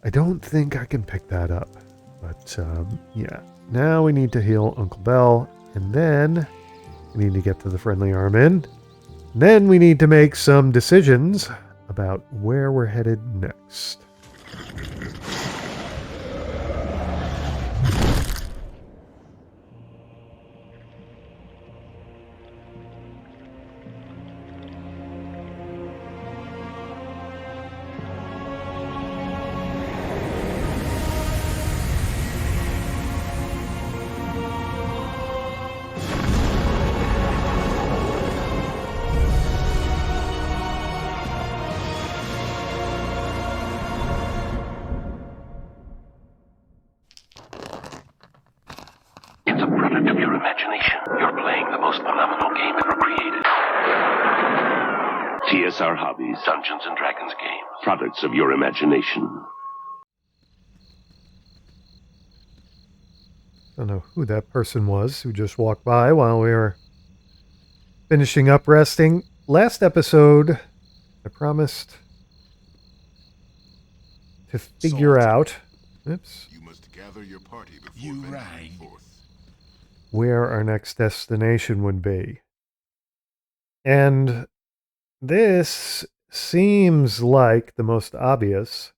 I don't think I can pick that up. But, yeah. Now we need to heal Uncle Bell. And then we need to get to the friendly Armin. Then we need to make some decisions about where we're headed next. TSR Hobbies, Dungeons and Dragons games, products of your imagination. Don't know who that person was who just walked by while we were finishing up resting. Last episode, I promised to figure out. Oops. You must gather your party before venturing forth. Where our next destination would be. And this seems like the most obvious,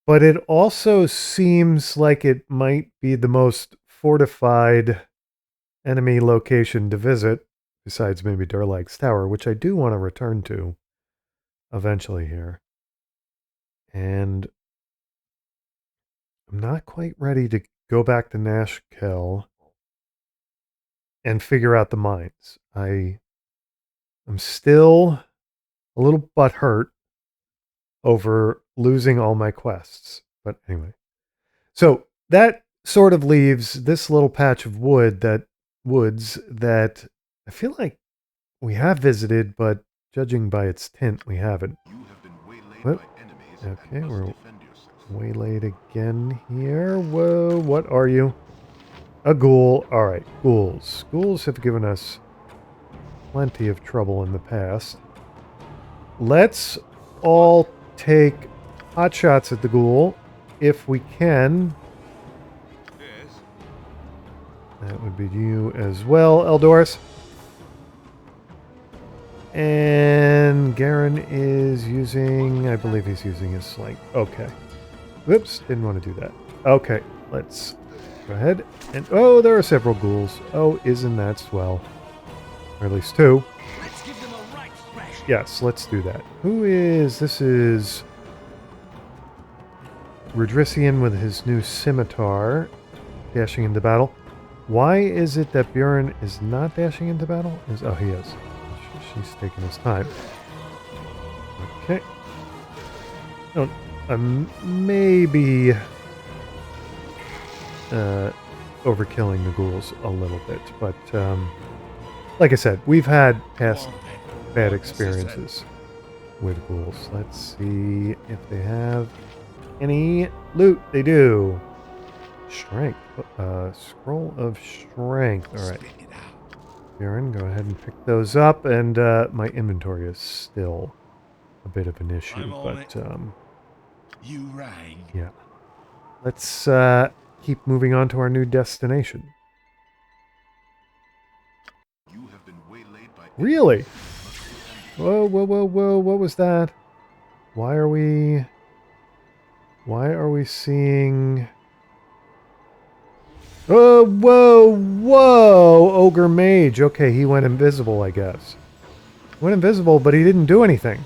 but it also seems like it might be the most fortified enemy location to visit, besides maybe Durlag's Tower, which I do want to return to eventually here. And I'm not quite ready to go back to Nashkel and figure out the mines. I'm still a little butthurt over losing all my quests. But anyway. So that sort of leaves this little patch of woods that I feel like we have visited, but judging by its tint, we haven't. You have been waylaid What? by enemies Okay, and must we're defend yourself. waylaid again here. Whoa, what are you? A ghoul. Alright, ghouls. Ghouls have given us plenty of trouble in the past. Let's all take hot shots at the ghoul if we can. Yes. That would be you as well, Eldoris. And Garen is using, I believe he's using his sling. Okay. Whoops, didn't want to do that. Okay, let's go ahead. And oh, there are several ghouls. Oh, isn't that swell? Or at least two. Let's give them a right thrashing. Yes, let's do that. Who is... This is... Rodrician with his new scimitar. Dashing into battle. Why is it that Bjorn is not dashing into battle? Oh, he is. She's taking his time. Okay. Oh, maybe... overkilling the ghouls a little bit, but like I said, we've had past bad experiences with ghouls. Let's see if they have any loot. They do. Strength. Scroll of strength. Alright. Aaron, go ahead and pick those up, and my inventory is still a bit of an issue, but You rang. yeah. Let's keep moving on to our new destination. You have been waylaid by Really? Whoa, whoa, whoa, whoa, what was that? Why are we seeing... Oh, whoa, whoa! Ogre Mage. Okay, he went invisible, I guess. Went invisible, but he didn't do anything.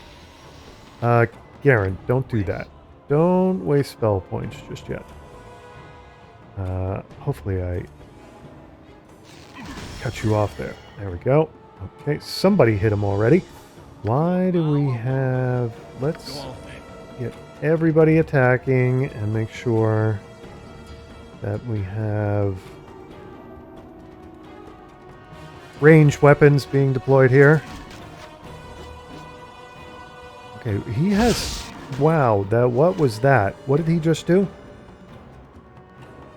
Garen, don't do that. Don't waste spell points just yet. Hopefully I cut you off there. There we go. Okay, somebody hit him already. Why do we have... Let's get everybody attacking and make sure that we have ranged weapons being deployed here. Okay, he has... Wow, what was that? What did he just do?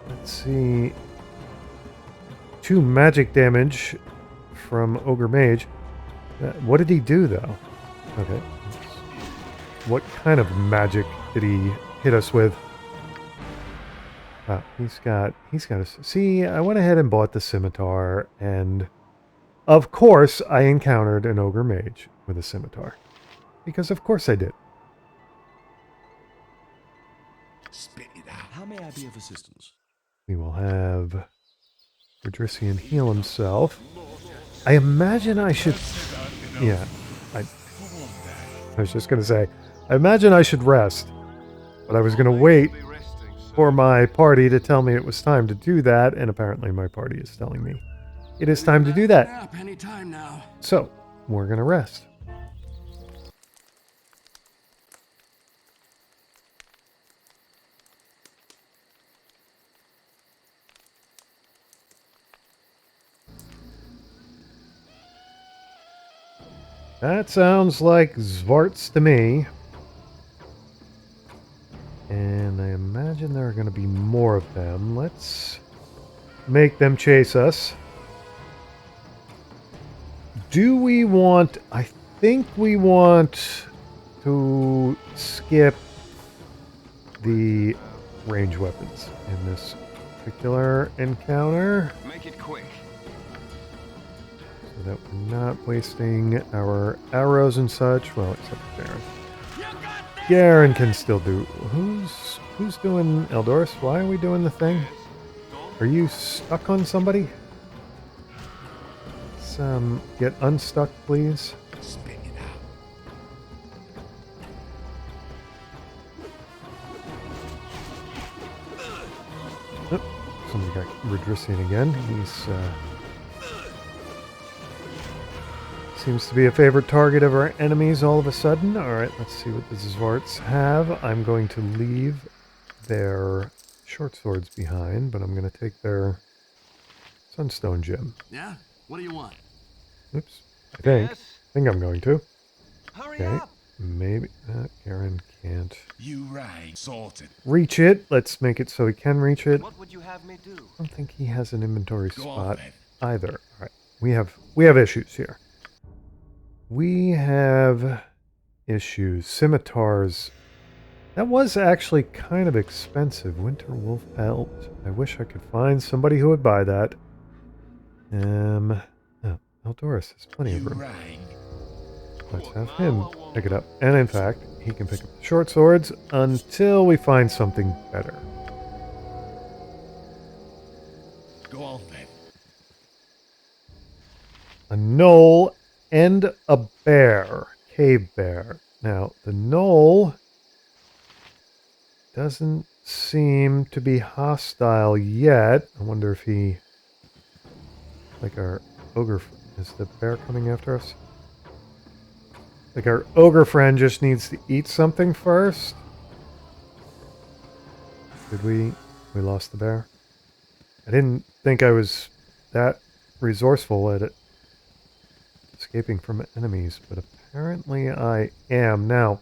Let's see. 2 magic damage from Ogre Mage. What did he do, though? Okay. What kind of magic did he hit us with? He's got a... See, I went ahead and bought the scimitar, and of course I encountered an ogre mage with a scimitar. Because of course I did. Spit it out. How may I be of assistance? We will have Rodrician heal himself. I imagine I should... Yeah, I was just going to say, I imagine I should rest. But I was going to wait for my party to tell me it was time to do that, and apparently my party is telling me it is time to do that. Any time now. So, we're going to rest. That sounds like Zvarts to me. And I imagine there are going to be more of them. Let's make them chase us. Do we want... I think we want to skip the range weapons in this particular encounter. Make it quick. So that we're not wasting our arrows and such. Well, except for Garen. Garen can still do... Who's doing Eldorus? Why are we doing the thing? Are you stuck on somebody? Let's get unstuck, please. Spit it out. Oh, somebody got Rodrician again. He's seems to be a favorite target of our enemies all of a sudden. Alright, let's see what the Zvarts have. I'm going to leave their short swords behind, but I'm going to take their Sunstone Gem. Yeah? What do you want? Oops. I think. Yes? I think I'm going to. Hurry Okay. up. Maybe. Garen can't You rang. Sorted. reach it. Let's make it so he can reach it. What would you have me do? I don't think he has an inventory Go on, spot then. either. Alright. We have issues here. We have issues. Scimitars. That was actually kind of expensive. Winter Wolf Pelt. I wish I could find somebody who would buy that. Oh, Eldorus has plenty of You room. rang. Let's have him pick it up. And in fact, he can pick up the short swords until we find something better. Go on then. A knoll and a bear. Cave bear. Now, the knoll doesn't seem to be hostile yet. I wonder if he... Like our ogre... Is the bear coming after us? Like our ogre friend just needs to eat something first? Did we... We lost the bear? I didn't think I was that resourceful at it. Escaping from enemies, but apparently I am. Now,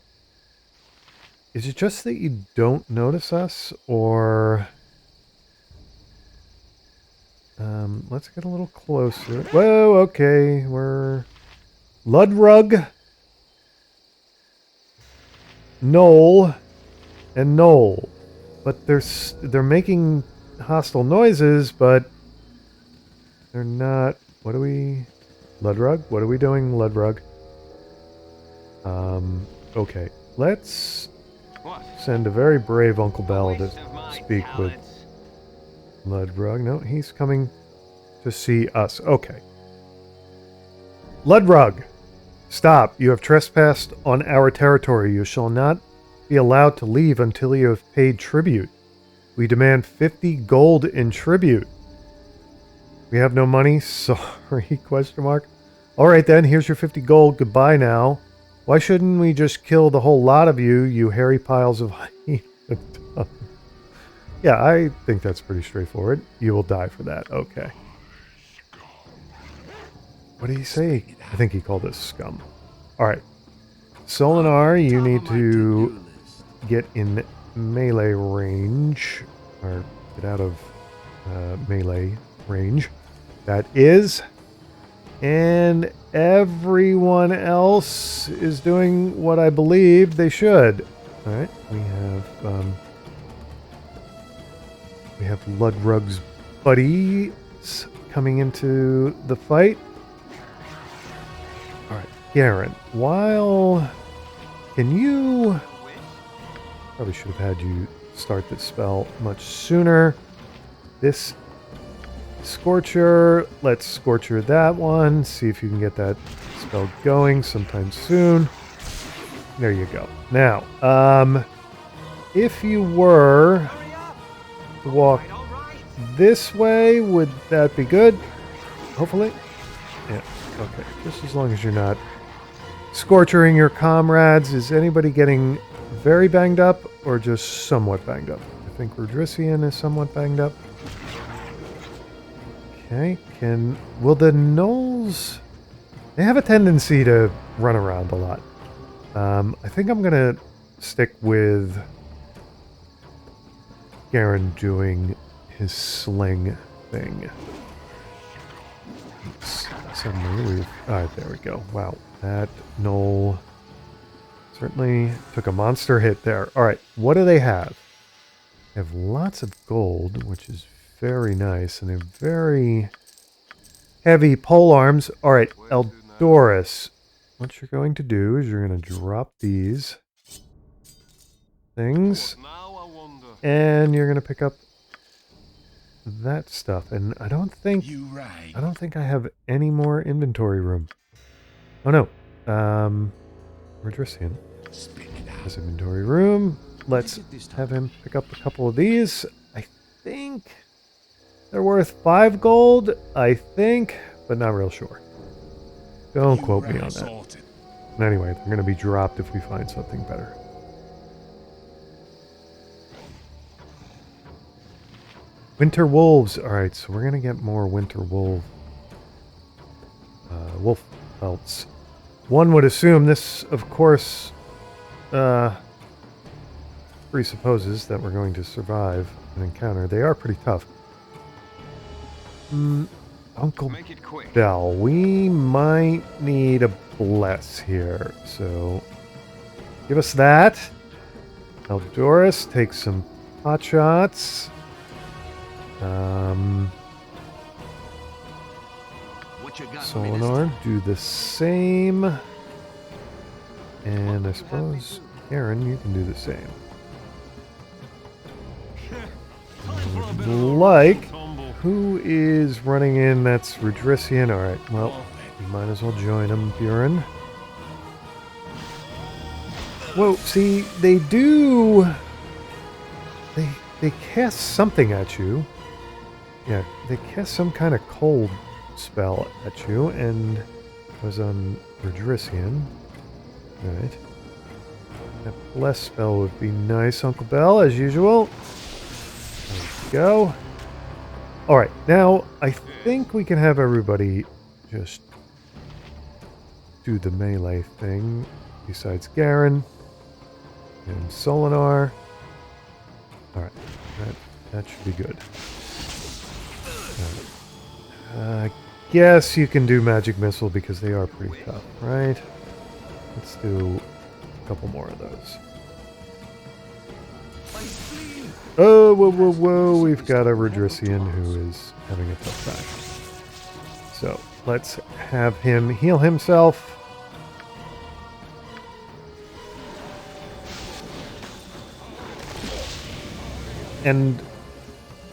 is it just that you don't notice us, or... let's get a little closer. Whoa, okay, we're... Ludrug, Knoll, and Knoll. But they're making hostile noises, but they're not... What are we... Ludrug? What are we doing, Ludrug? Okay. Let's What? send a very brave Uncle Bell to Waste of my speak with talents. Ludrug. No, he's coming to see us. Okay. Ludrug! Stop. You have trespassed on our territory. You shall not be allowed to leave until you have paid tribute. We demand 50 gold in tribute. We have no money? Sorry, question mark. Alright then, here's your 50 gold. Goodbye now. Why shouldn't we just kill the whole lot of you, you hairy piles of hyena dung? Yeah, I think that's pretty straightforward. You will die for that. Okay. What did he say? I think he called us scum. Alright. Solinar, you need to get in melee range. Or get out of melee range. That is. And everyone else is doing what I believe they should. All right, we have Ludrug's buddies coming into the fight. All right, Garen, can you... Probably should have had you start this spell much sooner. This Scorcher, let's Scorcher that one. See if you can get that spell going sometime soon. There you go. Now, if you were to walk this way, would that be good? Hopefully. Yeah, okay. Just as long as you're not scorchering your comrades. Is anybody getting very banged up or just somewhat banged up? I think Rodrician is somewhat banged up. Okay, will the gnolls... They have a tendency to run around a lot. I think I'm going to stick with Garen doing his sling thing. Suddenly we've... Alright, there we go. Wow, that gnoll certainly took a monster hit there. Alright, what do they have? They have lots of gold, which is very nice, and they're very heavy pole arms. All right, Eldorus, what you're going to do is you're going to drop these things, and you're going to pick up that stuff. And I don't think I have any more inventory room. Oh no, Rodrician has inventory room. Let's have him pick up a couple of these. I think they're worth 5 gold, I think, but not real sure. Don't quote me on that. And anyway, they're going to be dropped if we find something better. Winter wolves. Alright, so we're going to get more winter wolf pelts. One would assume this, of course, presupposes that we're going to survive an encounter. They are pretty tough. Uncle Bell, we might need a bless here, so give us that. Eldorus, take some pot shots. Solinar, do the same. And I suppose, Aaron, you can do the same. Like... Who is running in? That's Rodrician. Alright, well, you might as well join him, Buren. Whoa, see, they do... They cast something at you. Yeah, they cast some kind of cold spell at you, and it was on Rodrician. Alright. That bless spell would be nice, Uncle Bell, as usual. There we go. Alright, now I think we can have everybody just do the melee thing, besides Garen and Solinar. Alright, that should be good. I guess you can do Magic Missile because they are pretty tough, right? Let's do a couple more of those. Oh, whoa, whoa, whoa, we've got a Rodrician who is having a tough time. So, let's have him heal himself. And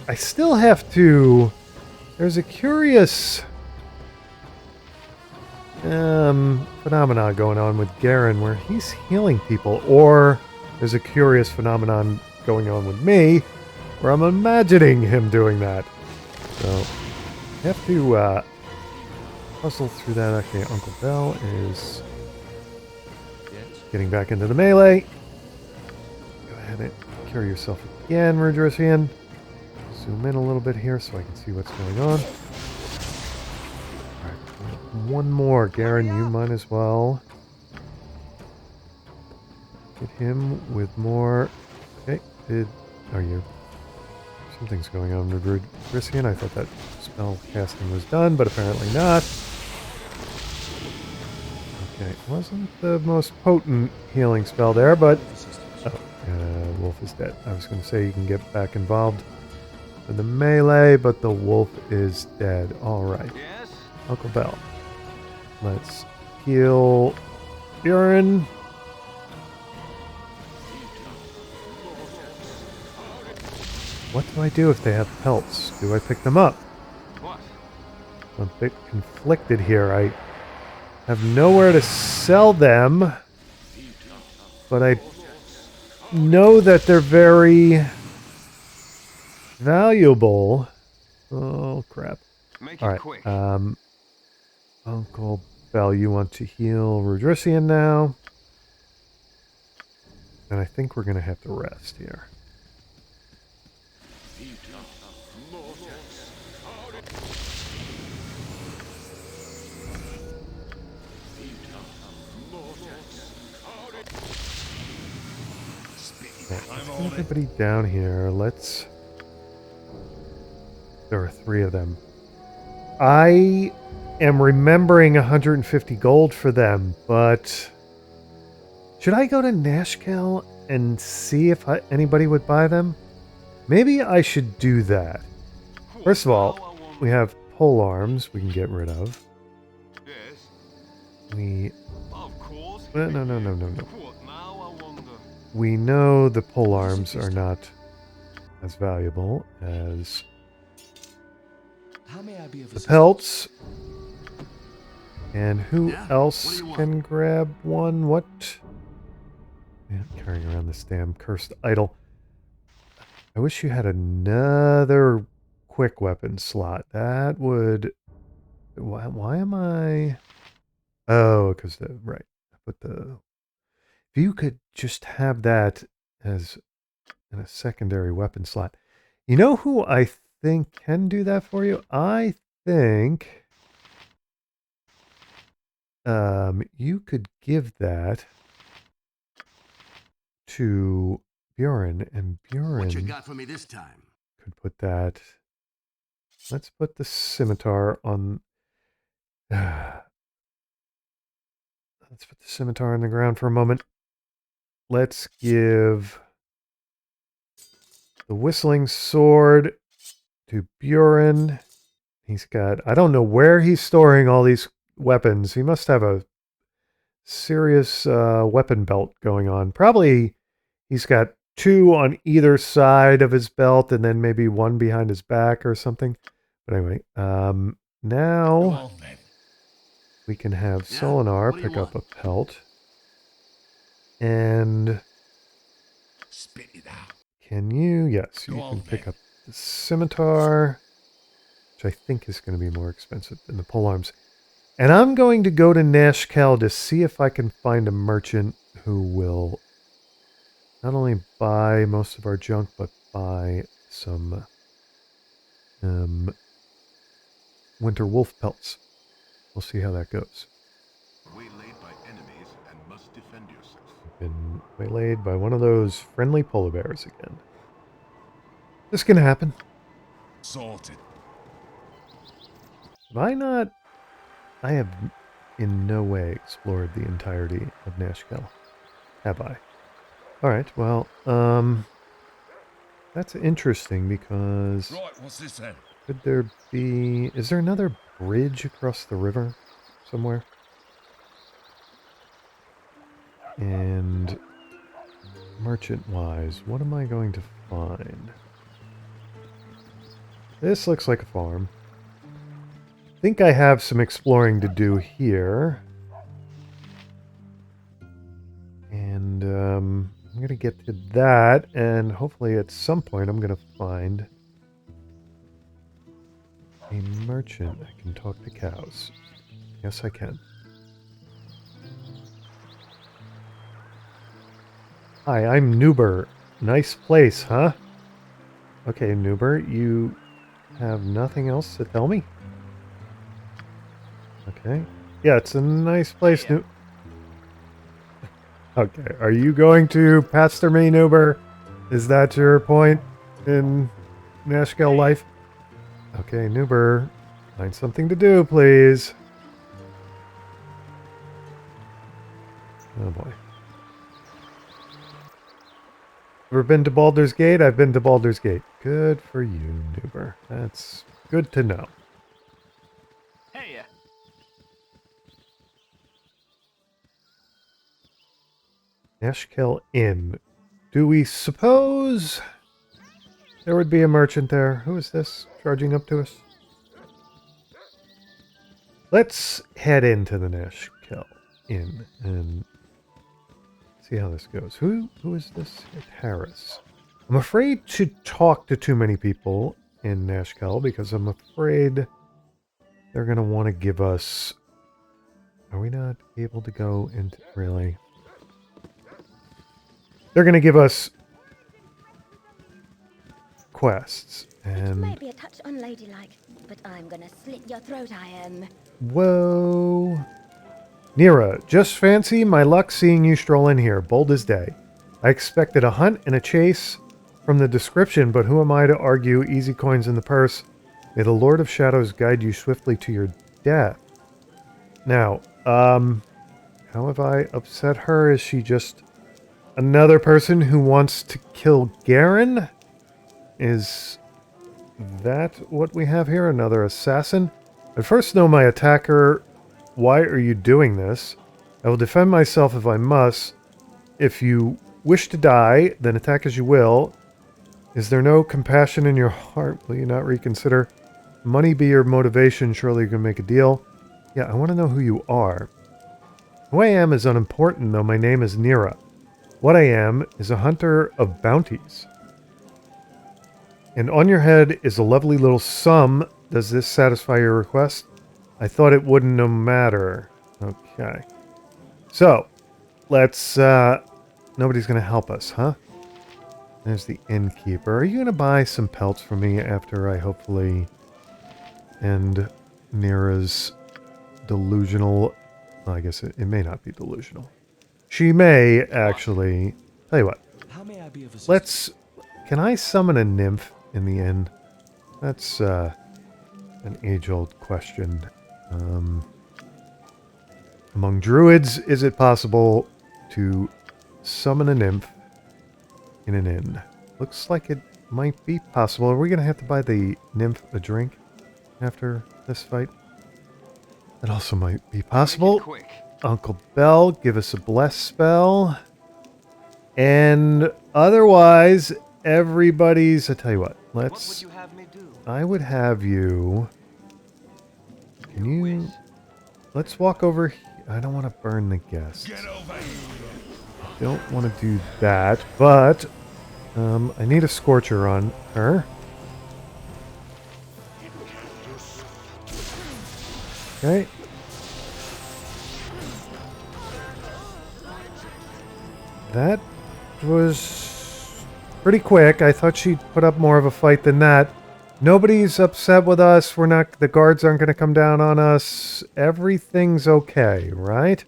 I still have to... There's a curious phenomena going on with Garen where he's healing people, or there's a curious phenomenon going on with me where I'm imagining him doing that. So I have to puzzle through that. Okay, Uncle Bell is getting back into the melee. Go ahead and cure yourself again, Rodrician. Zoom in a little bit here so I can see what's going on. Alright, one more. Garen, you might as well hit him with more. Okay, are you... Something's going on with Rodrician. I thought that spell casting was done, but apparently not. Okay, wasn't the most potent healing spell there, but... Oh, wolf is dead. I was going to say you can get back involved in the melee, but the wolf is dead. Alright. Yes? Uncle Bell. Let's heal Buren. What do I do if they have pelts? Do I pick them up? What? I'm a bit conflicted here. I have nowhere to sell them, but I know that they're very valuable. Oh, crap. Make All it right. quick. Uncle Bell, you want to heal Rudrician now? And I think we're going to have to rest here. Okay, let's get everybody down here. Let's... There are 3 of them. I am remembering 150 gold for them, but... Should I go to Nashkel and see if anybody would buy them? Maybe I should do that. First of all, we have pole arms we can get rid of. Yes? We... Of course. No. What now, I wonder? We know the pole arms are not as valuable as How may I be of the assistance? pelts. And who Yeah? else What do you want? can grab one? What? Yeah, carrying around this damn cursed idol. I wish you had another quick weapon slot. That would... Why am I... Oh, because the... Right. But the... If you could just have that as in a secondary weapon slot. You know who I think can do that for you? I think... you could give that to Buren, and What you Buren got for me this time? could put that... Let's put the scimitar on... Let's put the scimitar on the ground for a moment. Let's give the whistling sword to Buren. He's got... I don't know where he's storing all these weapons. He must have a serious weapon belt going on. Probably he's got 2 on either side of his belt and then maybe 1 behind his back or something. But anyway, Go now on, then. we can have Yeah? Solinar What do you pick up a want? pelt. And Spit it out. can you? Yes, Go you on, can pick then. up the scimitar, which I think is going to be more expensive than the polearms. And I'm going to go to Nashkel to see if I can find a merchant who will not only buy most of our junk, but buy some winter wolf pelts. We'll see how that goes. Waylaid by enemies and must defend yourself. Been waylaid by one of those friendly polar bears again. This can happen. Sorted. Have I not... I have in no way explored the entirety of Nashkel. Have I? Alright, well, that's interesting because Right, what's this then? could there be... Is there another bridge across the river somewhere? And merchant-wise, what am I going to find? This looks like a farm. I think I have some exploring to do here. And I'm going to get to that, and hopefully at some point I'm going to find a merchant. I can talk to cows. Yes, I can. Hi, I'm Nuber. Nice place, huh? Okay, Nuber, you have nothing else to tell me? Okay. Yeah, it's a nice place, Nu... Okay, are you going to pastor me, Nuber? Is that your point in Nashkel life? Okay, Nuber, find something to do, please. Oh boy. Ever been to Baldur's Gate? I've been to Baldur's Gate. Good for you, Noober. That's good to know. Hey, Nashkel Inn. Do we suppose there would be a merchant there? Who is this charging up to us? Let's head into the Nashkel Inn and see how this goes. Who is this? Harris. I'm afraid to talk to too many people in Nashkel because I'm afraid they're going to want to give us... Are we not able to go into... Really? They're going to give us quests. It And... may be a touch unladylike, but I'm gonna slit your throat, I am. Whoa. Nira, just fancy my luck seeing you stroll in here, bold as day. I expected a hunt and a chase from the description, but who am I to argue? Easy coins in the purse. May the Lord of Shadows guide you swiftly to your death. Now, how have I upset her? Is she just another person who wants to kill Garen? Is that what we have here? Another assassin? I first know my attacker. Why are you doing this? I will defend myself if I must. If you wish to die, then attack as you will. Is there no compassion in your heart? Will you not reconsider? Money be your motivation. Surely you can make a deal. Yeah, I want to know who you are. Who I am is unimportant, though my name is Nira. What I am is a hunter of bounties. And on your head is a lovely little sum. Does this satisfy your request? I thought it wouldn't no matter. Okay. So, let's, nobody's going to help us, huh? There's the innkeeper. Are you going to buy some pelts for me after I hopefully end Nira's delusional... Well, I guess it may not be delusional. She may actually... Tell you what. How may I be of assistance? Let's... Can I summon a nymph in the inn? That's an age-old question. Among druids, is it possible to summon a nymph in an inn? Looks like it might be possible. Are we going to have to buy the nymph a drink after this fight? That also might be possible. quick. Uncle Bell, give us a bless spell. And otherwise, everybody's... I tell you what, What would let's... you have me do? I would have you... Can you... Wish. Let's walk over... I don't want to burn the guests. Don't want to do that, but... I need a scorcher on her. Okay. That was pretty quick. I thought she'd put up more of a fight than that. Nobody's upset with us. We're not... The guards aren't going to come down on us. Everything's okay, right?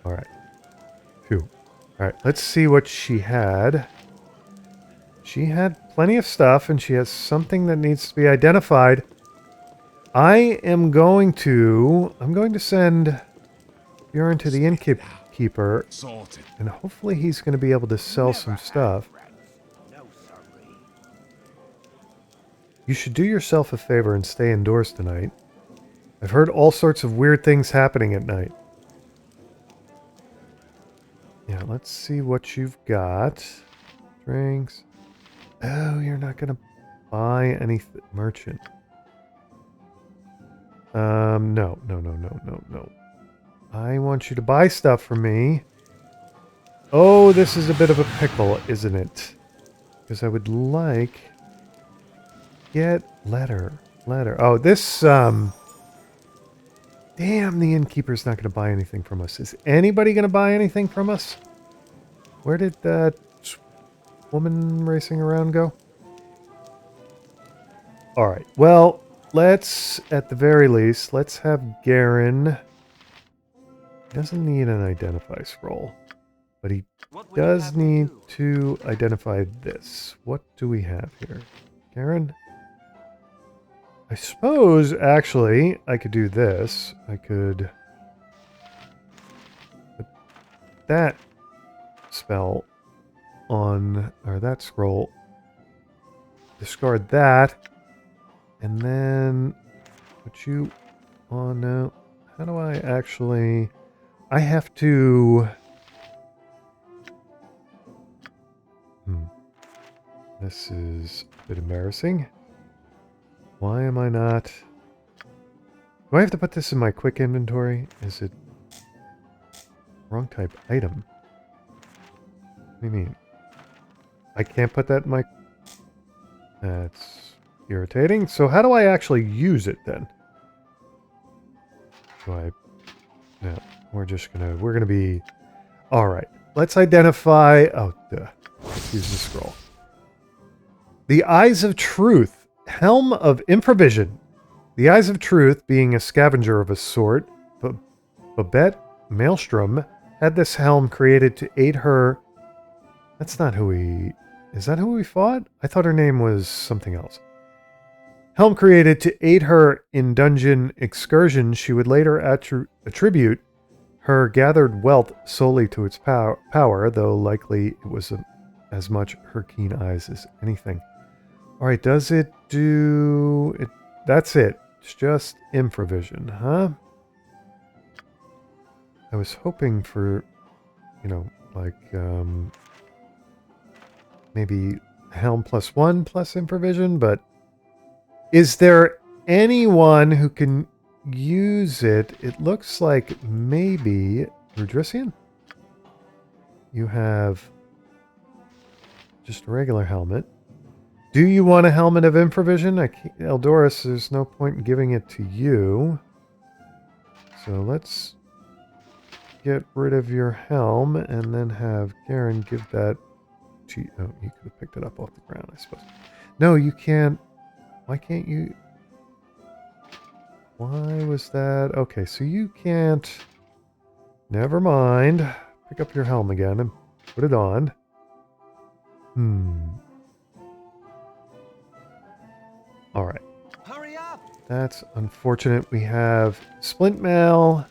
Alright. Phew. Alright, let's see what she had. She had plenty of stuff, and she has something that needs to be identified. I'm going to send Bjorn to the innkeeper, Sorted. and hopefully he's going to be able to sell some stuff. You should do yourself a favor and stay indoors tonight. I've heard all sorts of weird things happening at night. Yeah, let's see what you've got. Drinks. Oh, you're not going to buy anything. Merchant. No. I want you to buy stuff for me. Oh, this is a bit of a pickle, isn't it? Because I would like... Get letter. Oh, this, Damn, the innkeeper's not going to buy anything from us. Is anybody going to buy anything from us? Where did that woman racing around go? Alright, well, let's, at the very least, let's have Garen. He doesn't need an identify scroll, but he What would you does have me need do? to identify this. What do we have here? Garen? I suppose, actually, I could do this. I could... that spell on, or that scroll. Discard that. And then put you on now. How do I actually... I have to... This is a bit embarrassing. Why am I not... Do I have to put this in my quick inventory? Is it... Wrong type item. What do you mean? I can't put that in my... That's irritating. So how do I actually use it then? Do I... No. We're gonna be... Alright. Let's identify... Oh, duh. Let's use the scroll. The Eyes of Truth. Helm of Improvision. The Eyes of Truth, being a scavenger of a sort, Babette Maelstrom had this helm created to aid her... That's not who we... Is that who we fought? I thought her name was something else. Helm created to aid her in dungeon excursions. She would later attribute her gathered wealth solely to its power, though likely it was as much her keen eyes as anything. Alright, does it do... it? That's it. It's just improvision, huh? I was hoping for, you know, like, maybe Helm +1 plus improvision, but is there anyone who can use it? It looks like maybe Rudrician? You have just a regular helmet. Do you want a helmet of improvision? Eldoris, there's no point in giving it to you. So let's get rid of your helm and then have Garen give that to you. Oh, you could have picked it up off the ground, I suppose. No, you can't. Why can't you? Why was that? Okay, so you can't. Never mind. Pick up your helm again and put it on. Alright. Hurry up! That's unfortunate. We have splint mail,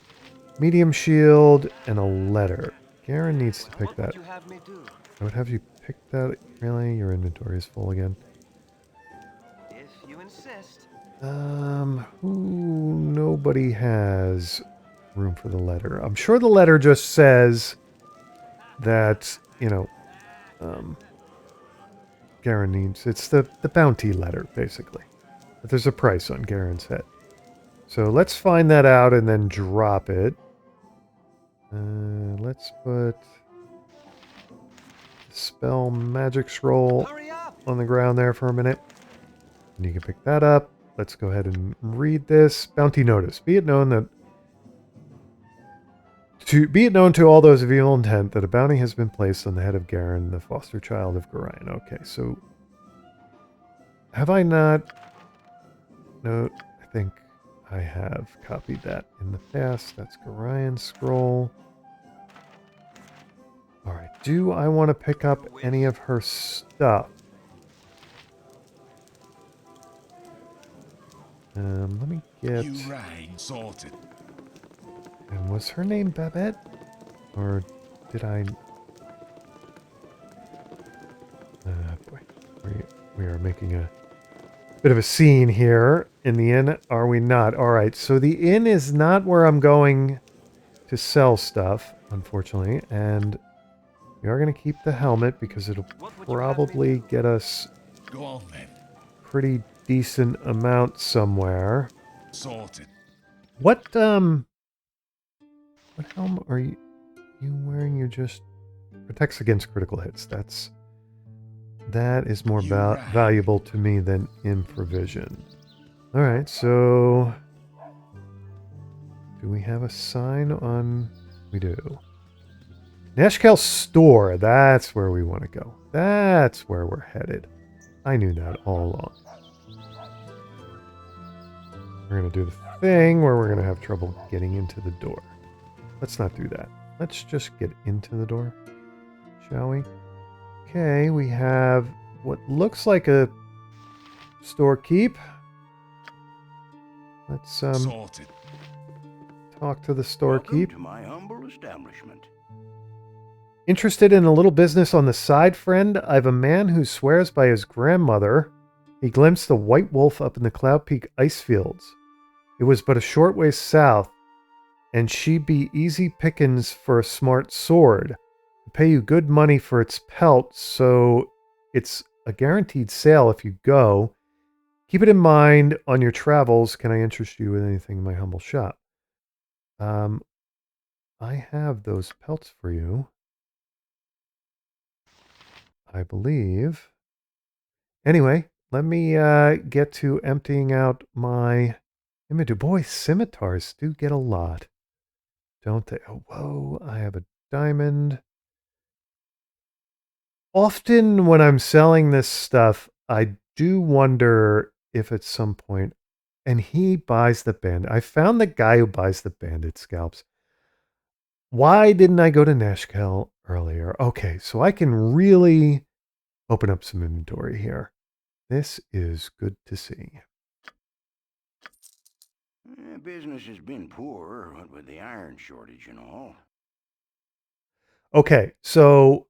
medium shield, and a letter. Garen needs to pick that. What would you have me do? I would have you pick that. Really? Your inventory is full again. If you insist. Nobody has room for the letter. I'm sure the letter just says that, you know, Garen needs... It's the bounty letter, basically. But there's a price on Garen's head. So let's find that out and then drop it. Let's put... Spell magic scroll on the ground there for a minute. And you can pick that up. Let's go ahead and read this. Bounty notice. Be it known to all those of evil intent that a bounty has been placed on the head of Garen, the foster child of Gorion. Okay, so have I not? No, I think I have copied that in the past. That's Gorion's scroll. Alright, do I want to pick up any of her stuff? Let me get... You rang sorted. And was her name Babette? Or did I... boy. We are making a bit of a scene here in the inn, are we not? Alright, so the inn is not where I'm going to sell stuff, unfortunately, and we are going to keep the helmet because it'll probably get us Go on then. pretty decent amount somewhere. Sorted. What helm are you wearing? You're just protects against critical hits. That is more valuable to me than improvision. All right, so do we have a sign on? We do. Nashkel store. That's where we want to go. That's where we're headed. I knew that all along. We're going to do the thing where we're going to have trouble getting into the door. Let's not do that. Let's just get into the door, shall we? Okay, we have what looks like a storekeep. Let's Sorted. talk to the storekeep. Welcome to my humble establishment. Interested in a little business on the side, friend? I've a man who swears by his grandmother he glimpsed the white wolf up in the Cloud Peak ice fields. It was but a short way south, and she be easy pickings for a smart sword. I pay you good money for its pelt, so it's a guaranteed sale if you go. Keep it in mind on your travels. Can I interest you with anything in my humble shop? Um, I have those pelts for you, I believe. Anyway, let me get to emptying out my inventory. Boy, scimitars do get a lot, don't they? Oh, whoa, I have a diamond. Often when I'm selling this stuff, I do wonder if at some point, and he buys the bandit. I found the guy who buys the bandit scalps. Why didn't I go to Nashkel earlier? Okay, so I can really open up some inventory here. This is good to see. Business has been poor, what with the iron shortage and all. Okay, so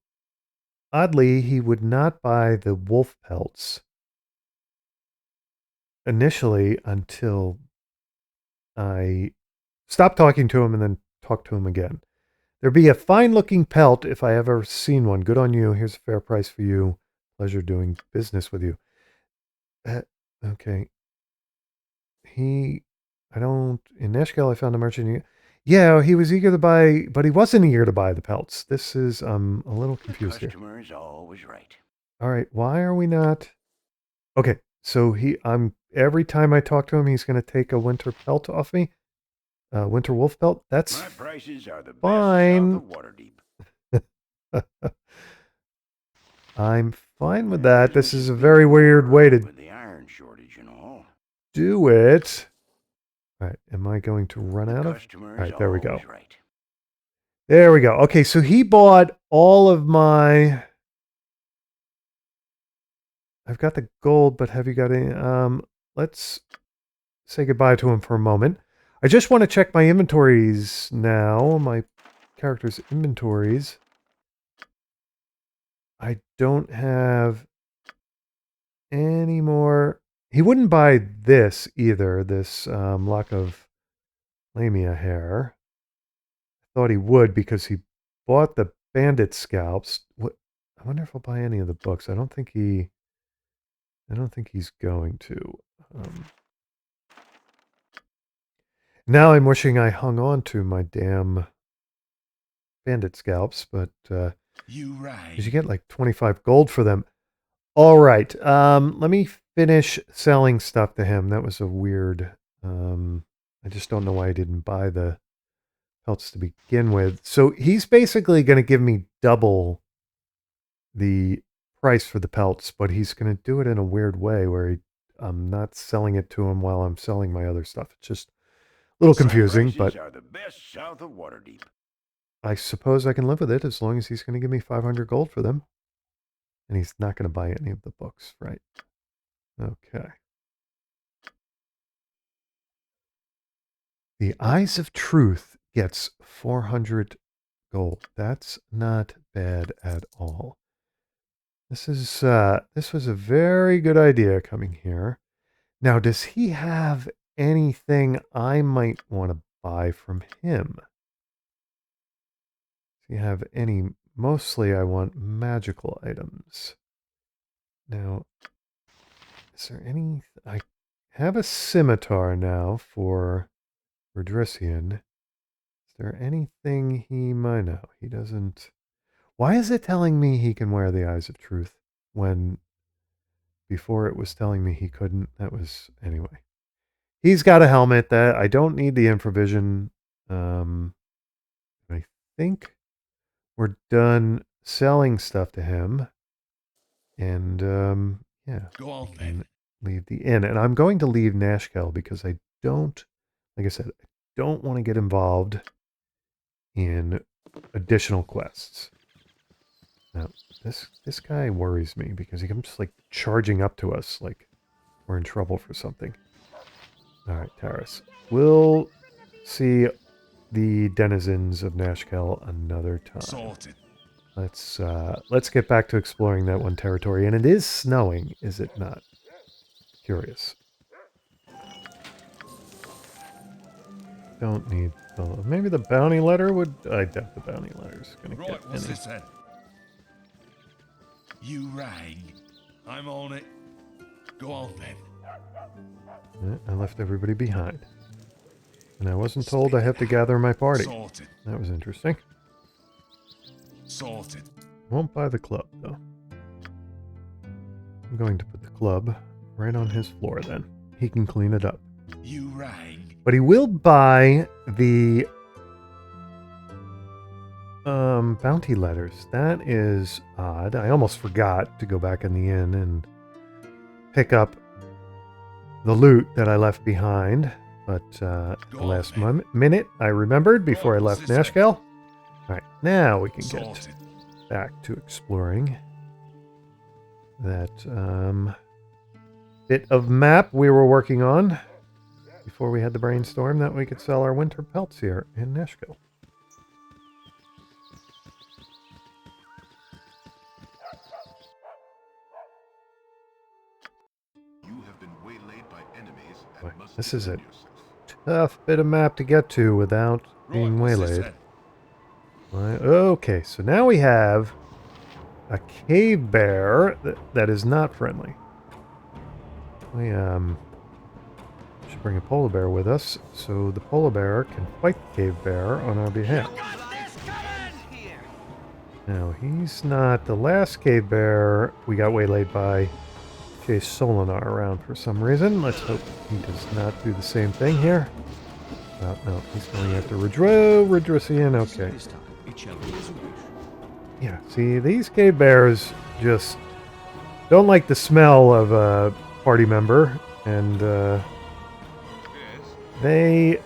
oddly, he would not buy the wolf pelts initially until I stopped talking to him and then talked to him again. There'd be a fine looking pelt if I ever seen one. Good on you. Here's a fair price for you. Pleasure doing business with you. Okay. I don't, in Nashkel, I found a merchant. Yeah, he was eager to buy, but he wasn't eager to buy the pelts. This is, a little confused here. The customer is always right. All right. Why are we not? Okay. So every time I talk to him, he's going to take a winter pelt off me. Winter wolf pelt. That's My prices are the best fine. south of Waterdeep. I'm fine with that. This is a very weird way to with the iron shortage and all. do it. All right. Am I going to run out of? Customer All right. There we go. Right. There we go. Okay. So he bought all of my. I've got the gold, but have you got any? Let's say goodbye to him for a moment. I just want to check my inventories now. My character's inventories. I don't have any more. He wouldn't buy this either, this lock of lamia hair. I thought he would because he bought the bandit scalps. I wonder if he'll buy any of the books. I don't think he's going to. Now I'm wishing I hung on to my damn bandit scalps, but You right. because you get like 25 gold for them. All right. Let me finish selling stuff to him. That was a weird. I just don't know why I didn't buy the pelts to begin with. So he's basically going to give me double the price for the pelts, but he's going to do it in a weird way where I'm not selling it to him while I'm selling my other stuff. It's just a little confusing, but are the best south of Waterdeep. I suppose I can live with it as long as he's going to give me 500 gold for them. And he's not going to buy any of the books, right? Okay. The Eyes of Truth gets 400 gold. That's not bad at all. This was a very good idea coming here. Now, does he have anything I might want to buy from him? Does he have any? Mostly I want magical items. Now, is there any? I have a scimitar now for Redrisian. Is there anything he might know? He doesn't. Why is it telling me he can wear the Eyes of Truth when before it was telling me he couldn't? That was anyway. He's got a helmet that I don't need the infravision. I think we're done selling stuff to him, and yeah, Go on we then. can leave the inn. And I'm going to leave Nashkel because I don't, like I said, I don't want to get involved in additional quests. Now, this guy worries me because he comes like charging up to us like we're in trouble for something. All right, Taris. We'll see the denizens of Nashkel another time. Sorted. Let's get back to exploring that one territory. And it is snowing, is it not? Curious. Don't need... Oh, maybe the bounty letter would... I doubt the bounty letter's going to Right, get what's any. this then? You rang. I'm on it. Go on then. I left everybody behind. And I wasn't told I have to gather my party. Sorted. That was interesting. Sorted. Won't buy the club, though. I'm going to put the club right on his floor, then. He can clean it up. You rang. But he will buy the bounty letters. That is odd. I almost forgot to go back in the inn and pick up the loot that I left behind. But at the last minute, I remembered before I left Nashkel. Alright, now we can get back to exploring that bit of map we were working on before we had the brainstorm that we could sell our winter pelts here in Nashkel. You have been waylaid by enemies Boy, and must this is a defend yourself. tough bit of map to get to without being Right, what's this waylaid. then? Okay, so now we have a cave bear that is not friendly. We should bring a polar bear with us so the polar bear can fight the cave bear on our behalf. Here. Now, he's not the last cave bear we got waylaid by. Chase Solinar around for some reason. Let's hope he does not do the same thing here. Oh, no, he's going after Redrusian. Okay. This time, it shall be as you wish. Yeah, see, these cave bears just don't like the smell of a party member, and they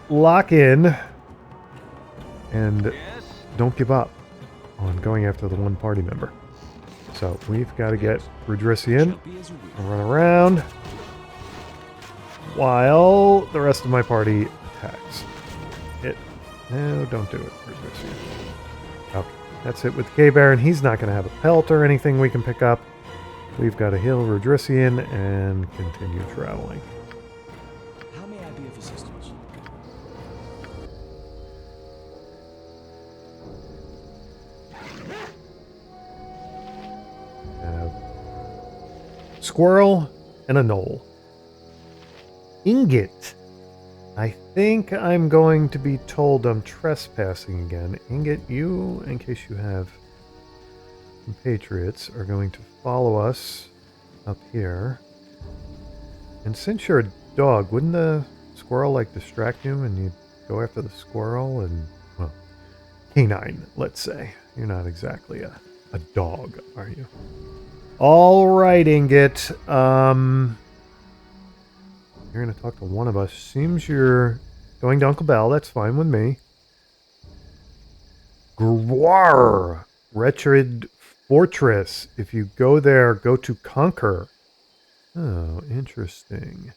lock in and Yes. don't give up on going after the one party member. So we've got to get Redrusian Shall be as you wish. and run around while the rest of my party attacks. No, don't do it, Redrusian. Okay, that's it with the cave bear, and he's not going to have a pelt or anything we can pick up. We've got to heal Redrusian and continue traveling. How may I be of assistance? Squirrel and a knoll. Ingot. I think I'm going to be told I'm trespassing again. Ingot, you, in case you have compatriots, are going to follow us up here. And since you're a dog, wouldn't the squirrel like distract you and you'd go after the squirrel and, well, canine, let's say. You're not exactly a dog, are you? All right, Ingot. You're going to talk to one of us. Seems you're going to Uncle Bell. That's fine with me. Gwar, Wretched Fortress. If you go there, go to conquer. Oh, interesting.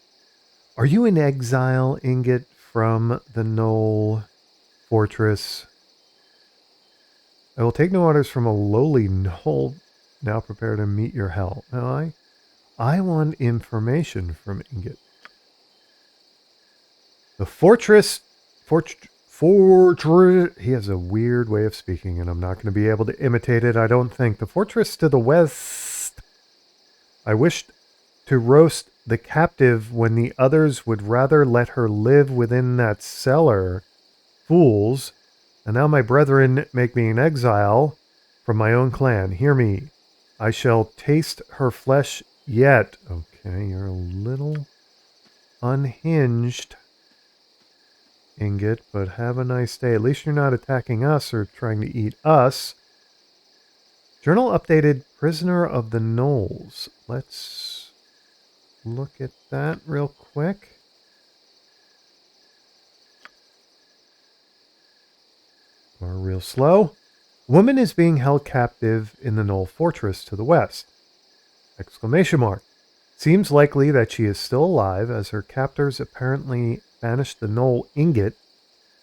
Are you in exile, Ingot, from the Knoll Fortress? I will take no orders from a lowly Knoll. Now prepare to meet your hell. No, I want information from Ingot. The fortress, he has a weird way of speaking, and I'm not going to be able to imitate it, I don't think. The fortress to the west. I wished to roast the captive when the others would rather let her live within that cellar. Fools. And now my brethren make me an exile from my own clan. Hear me. I shall taste her flesh yet. Okay, you're a little unhinged, Ingot, but have a nice day. At least you're not attacking us or trying to eat us. Journal updated Prisoner of the Knolls. Let's look at that real quick. Or real slow. Woman is being held captive in the Knoll Fortress to the west. Exclamation mark. Seems likely that she is still alive, as her captors apparently banished the Knoll Ingot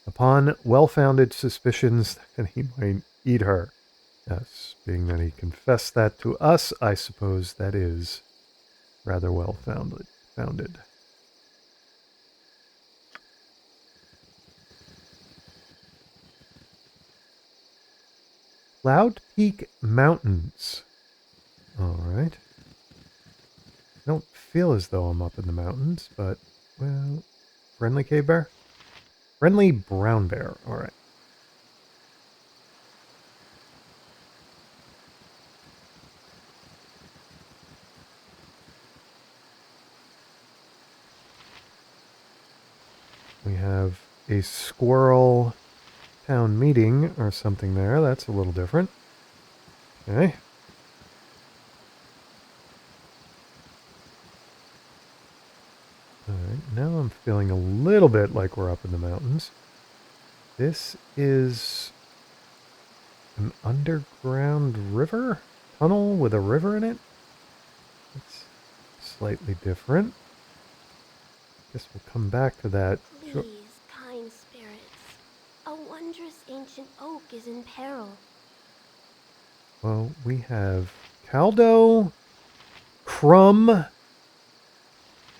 upon well-founded suspicions that he might eat her. Yes, being that he confessed that to us, I suppose that is rather well founded. Cloud Peak Mountains. All right. I don't feel as though I'm up in the mountains, but, well, friendly cave bear? Friendly brown bear. All right. We have a squirrel town meeting or something there. That's a little different. Okay. All right. Now I'm feeling a little bit like we're up in the mountains. This is an underground river? Tunnel with a river in it? It's slightly different. Guess we'll come back to that. Sure. Please, kind spirits. A wondrous ancient oak is in peril. Well, we have Caldo, Crumb,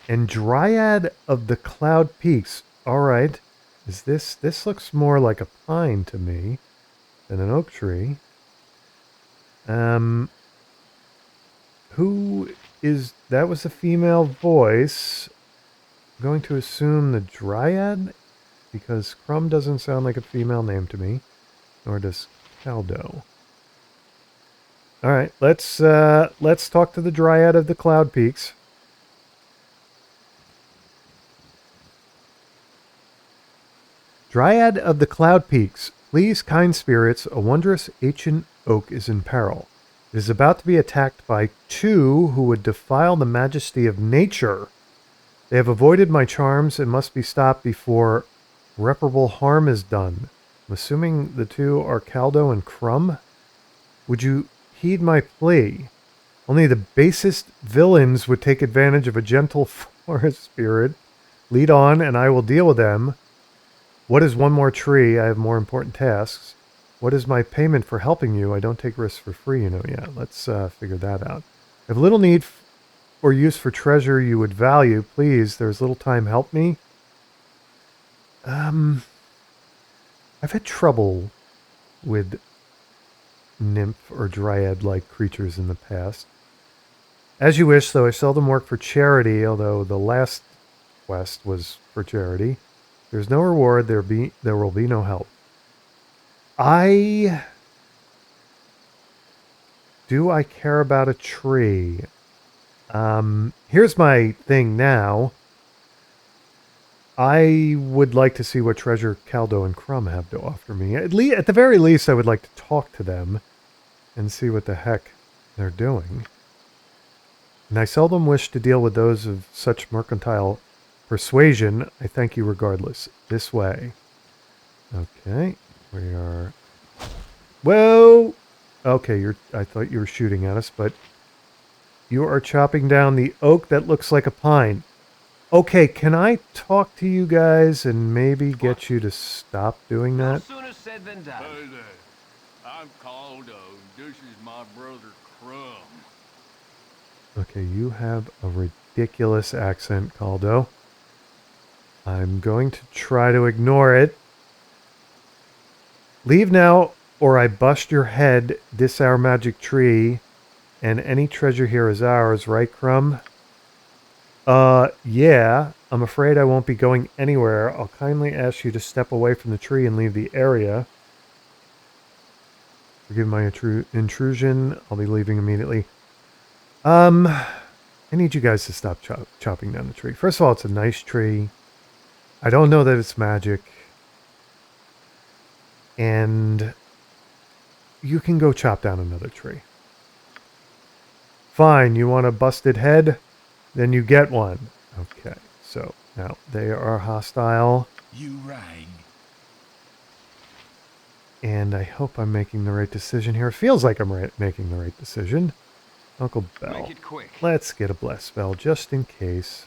and Dryad of the Cloud Peaks. All right. Is this looks more like a pine to me than an oak tree. Who is that? Was a female voice. I'm going to assume the Dryad because Crumb doesn't sound like a female name to me, nor does Caldo. All right, let's talk to the Dryad of the Cloud Peaks. Dryad of the Cloud Peaks, please, kind spirits, a wondrous ancient oak is in peril. It is about to be attacked by two who would defile the majesty of nature. They have avoided my charms and must be stopped before reparable harm is done. I'm assuming the two are Caldo and Crumb. Would you heed my plea? Only the basest villains would take advantage of a gentle forest spirit. Lead on, and I will deal with them. What is one more tree? I have more important tasks. What is my payment for helping you? I don't take risks for free, you know. Yeah, let's figure that out. I have little need or use for treasure you would value. Please, there's little time. Help me. I've had trouble with nymph or dryad-like creatures in the past. As you wish, though I seldom work for charity, although the last quest was for charity. There's no reward, there will be no help. Do I care about a tree? Here's my thing now. I would like to see what treasure Caldo and Crumb have to offer me. At the very least, I would like to talk to them and see what the heck they're doing. And I seldom wish to deal with those of such mercantile persuasion. I thank you regardless. This way. Okay, we are... Whoa! Okay, I thought you were shooting at us, but you are chopping down the oak that looks like a pine. Okay, can I talk to you guys and maybe get you to stop doing that? Sooner said than done. Hey there. I'm Caldo. This is my brother Crumb. Okay, you have a ridiculous accent, Caldo. I'm going to try to ignore it. Leave now, or I bust your head. This our magic tree, and any treasure here is ours, right, Crumb? Yeah. I'm afraid I won't be going anywhere. I'll kindly ask you to step away from the tree and leave the area. Forgive my intrusion. I'll be leaving immediately. I need you guys to stop chopping down the tree. First of all, it's a nice tree. I don't know that it's magic. And you can go chop down another tree. Fine, you want a busted head? Then you get one. Okay, so now they are hostile. You rang. And I hope I'm making the right decision here. It feels like I'm making the right decision. Uncle Bell. Make it quick. Let's get a bless spell just in case.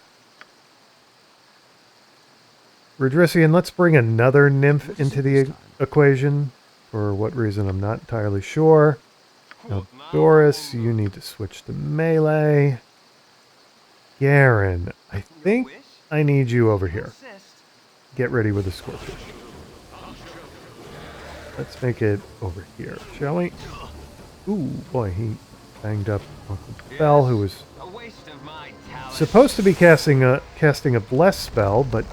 Rodrician, let's bring another nymph into the equation. For what reason, I'm not entirely sure. Now, Doris, you need to switch to melee. Garen, I think I need you over here. Get ready with the Scorpion. Let's make it over here, shall we? Ooh, boy, he banged up Uncle Bell, who was supposed to be casting a bless spell, but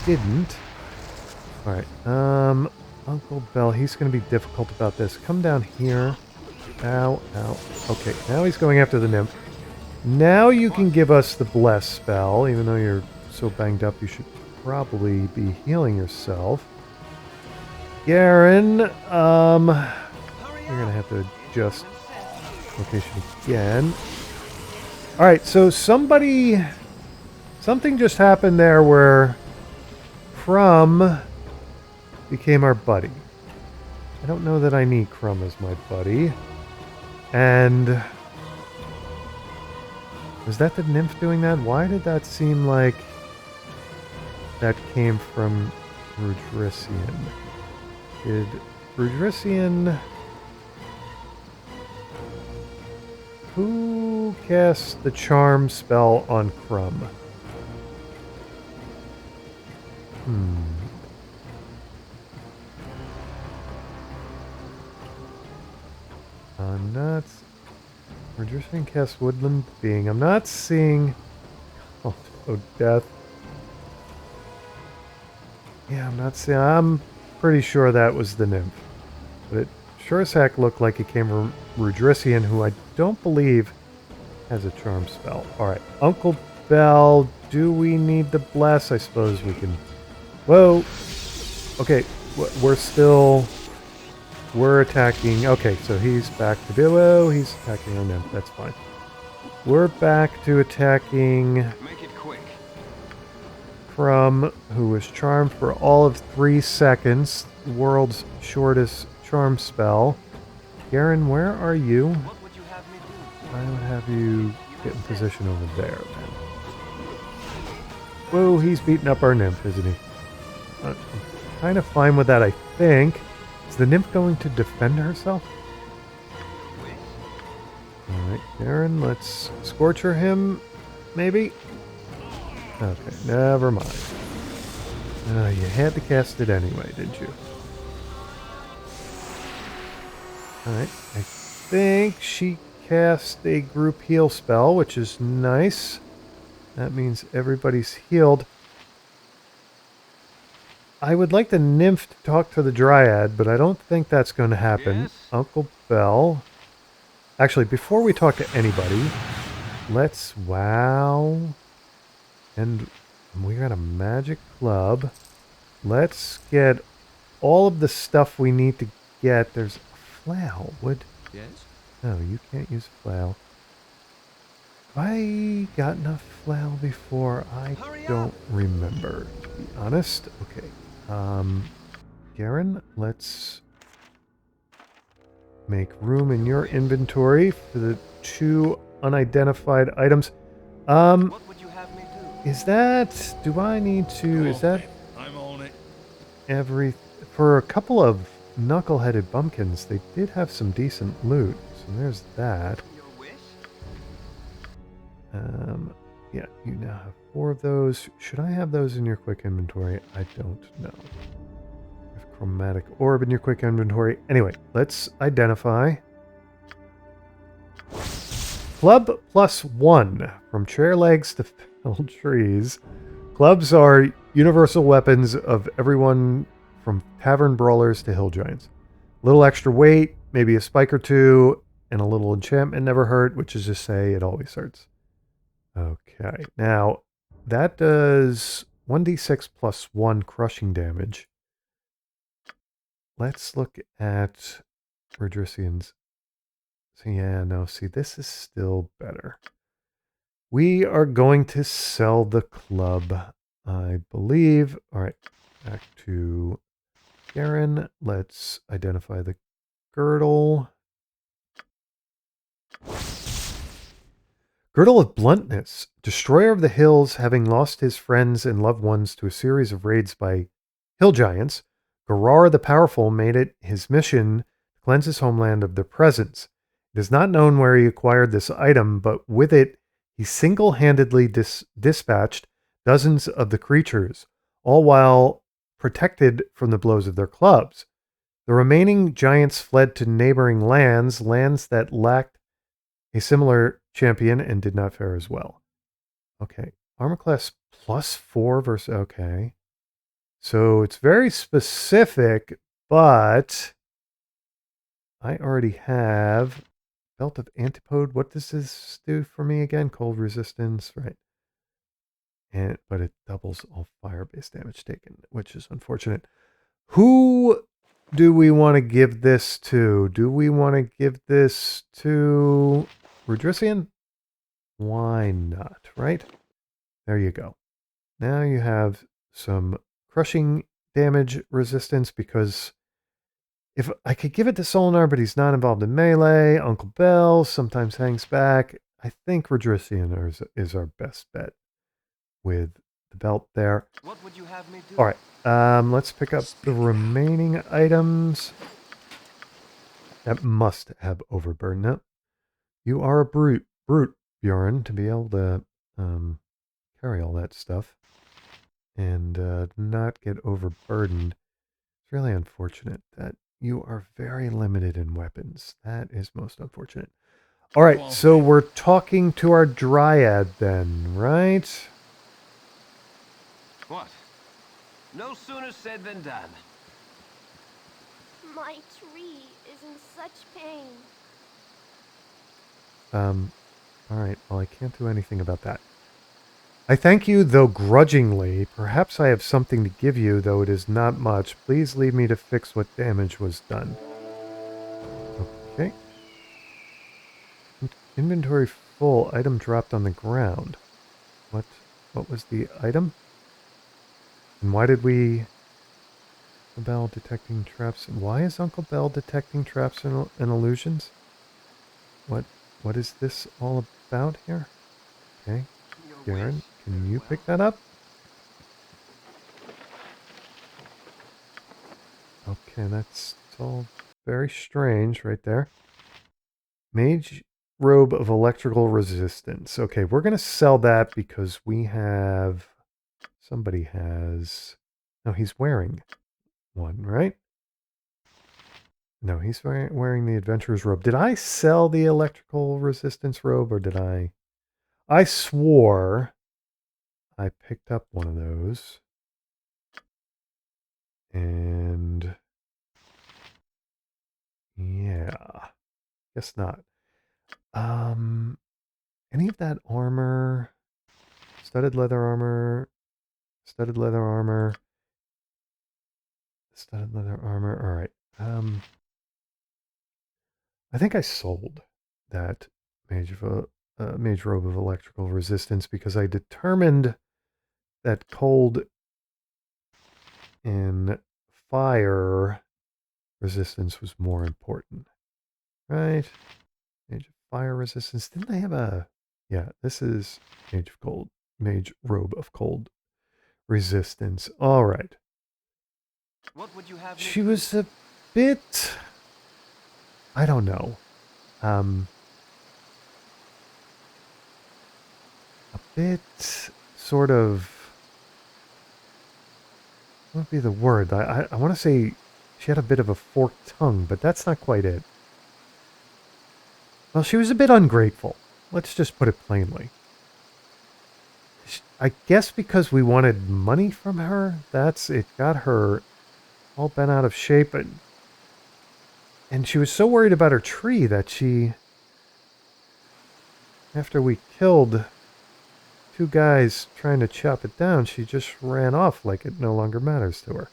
he didn't. All right, Uncle Bell, he's going to be difficult about this. Come down here. Ow, ow. Okay, now he's going after the nymph. Now you can give us the bless spell, even though you're so banged up, you should probably be healing yourself. Garen, you're gonna have to adjust location again. All right, so something just happened there where Crumb became our buddy. I don't know that I need Crumb as my buddy. And was that the nymph doing that? Why did that seem like that came from Rudrician? Did Rudrician... Who cast the charm spell on Crumb? I'm not... Rudrician cast Woodland Being. I'm not seeing... Oh, Death. Yeah, I'm not seeing... I'm pretty sure that was the nymph. But it sure as heck looked like it came from Rudrician, who I don't believe has a charm spell. Alright, Uncle Bell, do we need the bless? I suppose we can... Whoa! Okay, we're attacking... Okay, so he's back to... Whoa, he's attacking our nymph. That's fine. We're back to attacking... Make it quick. Crumb, who was charmed for all of 3 seconds. The world's shortest charm spell. Garen, where are you? What would you have me do? I would have you get in position over there, then. Whoa, he's beating up our nymph, isn't he? I'm kind of fine with that, I think. Is the nymph going to defend herself? Alright, Garen, let's Scorcher him, maybe? Okay, never mind. You had to cast it anyway, did you? Alright, I think she cast a group heal spell, which is nice. That means everybody's healed. I would like the nymph to talk to the dryad, but I don't think that's going to happen. Yes? Uncle Bell. Actually, before we talk to anybody, let's... Wow. And we got a magic club. Let's get all of the stuff we need to get. There's a flail. Yes? No, you can't use flail. Have I gotten a flail before? I don't remember, to be honest. Okay. Garen, let's make room in your inventory for the 2 unidentified items. What would you have me do? Is that... Do I need to... Is that... I'm on it. For a couple of knuckle-headed bumpkins, they did have some decent loot. So there's that. Your wish? Yeah, you now have 4 of those. Should I have those in your quick inventory? I don't know. You have chromatic orb in your quick inventory. Anyway, let's identify. Club +1. From chair legs to felled trees. Clubs are universal weapons of everyone from tavern brawlers to hill giants. Little extra weight, maybe a spike or 2, and a little enchantment never hurt, which is to say it always hurts. Okay, now that does 1d6 plus 1 crushing damage. Let's look at Rudrician's. So yeah, no, see, this is still better. We are going to sell the club, I believe. All right, back to Garen. Let's identify the girdle. Girdle of Bluntness. Destroyer of the Hills, having lost his friends and loved ones to a series of raids by hill giants, Garara the Powerful made it his mission to cleanse his homeland of their presence. It is not known where he acquired this item, but with it, he single-handedly dispatched dozens of the creatures, all while protected from the blows of their clubs. The remaining giants fled to neighboring lands, lands that lacked a similar champion and did not fare as well. Okay, armor class +4 versus, okay. So it's very specific, but I already have belt of antipode. What does this do for me again? Cold resistance, right? But it doubles all fire-based damage taken, which is unfortunate. Who do we want to give this to? Do we want to give this to Rudrisian? Why not, right? There you go. Now you have some crushing damage resistance because if I could give it to Solinar, but he's not involved in melee, Uncle Bell sometimes hangs back. I think Rodrician is our best bet with the belt there. What would you have me do? All right, let's pick up the remaining items. That must have overburden. No, you are a brute, Bjorn, to be able to carry all that stuff and not get overburdened. It's really unfortunate that you are very limited in weapons. That is most unfortunate. All right, so we're talking to our dryad then, right? What? No sooner said than done. My tree is in such pain. All right, well, I can't do anything about that. I thank you, though grudgingly. Perhaps I have something to give you, though it is not much. Please leave me to fix what damage was done. Okay. Inventory full. Item dropped on the ground. What was the item? And why did we... Bell detecting traps. Why is Uncle Bell detecting traps and illusions? What is this all about here? Okay. Garen, can you pick that up? Okay, that's all very strange right there. Mage robe of electrical resistance. Okay, we're going to sell that because we have... Somebody has... No, he's wearing one, right? No, he's wearing the adventurer's robe. Did I sell the electrical resistance robe or did I... I swore I picked up one of those. And... yeah. Guess not. Any of that armor... Studded leather armor... Studded leather armor... Studded leather armor... Alright. I think I sold that mage robe of electrical resistance because I determined that cold and fire resistance was more important. Right? Mage of fire resistance. Didn't I have a... Yeah, this is mage of cold. Mage robe of cold resistance. All right. What would you have me She do? was a bit... I don't know. A bit sort of... What would be the word? I want to say she had a bit of a forked tongue, but that's not quite it. Well, she was a bit ungrateful. Let's just put it plainly. I guess because we wanted money from her, it got her all bent out of shape. And she was so worried about her tree that she, after we killed two guys trying to chop it down, she just ran off like it no longer matters to her.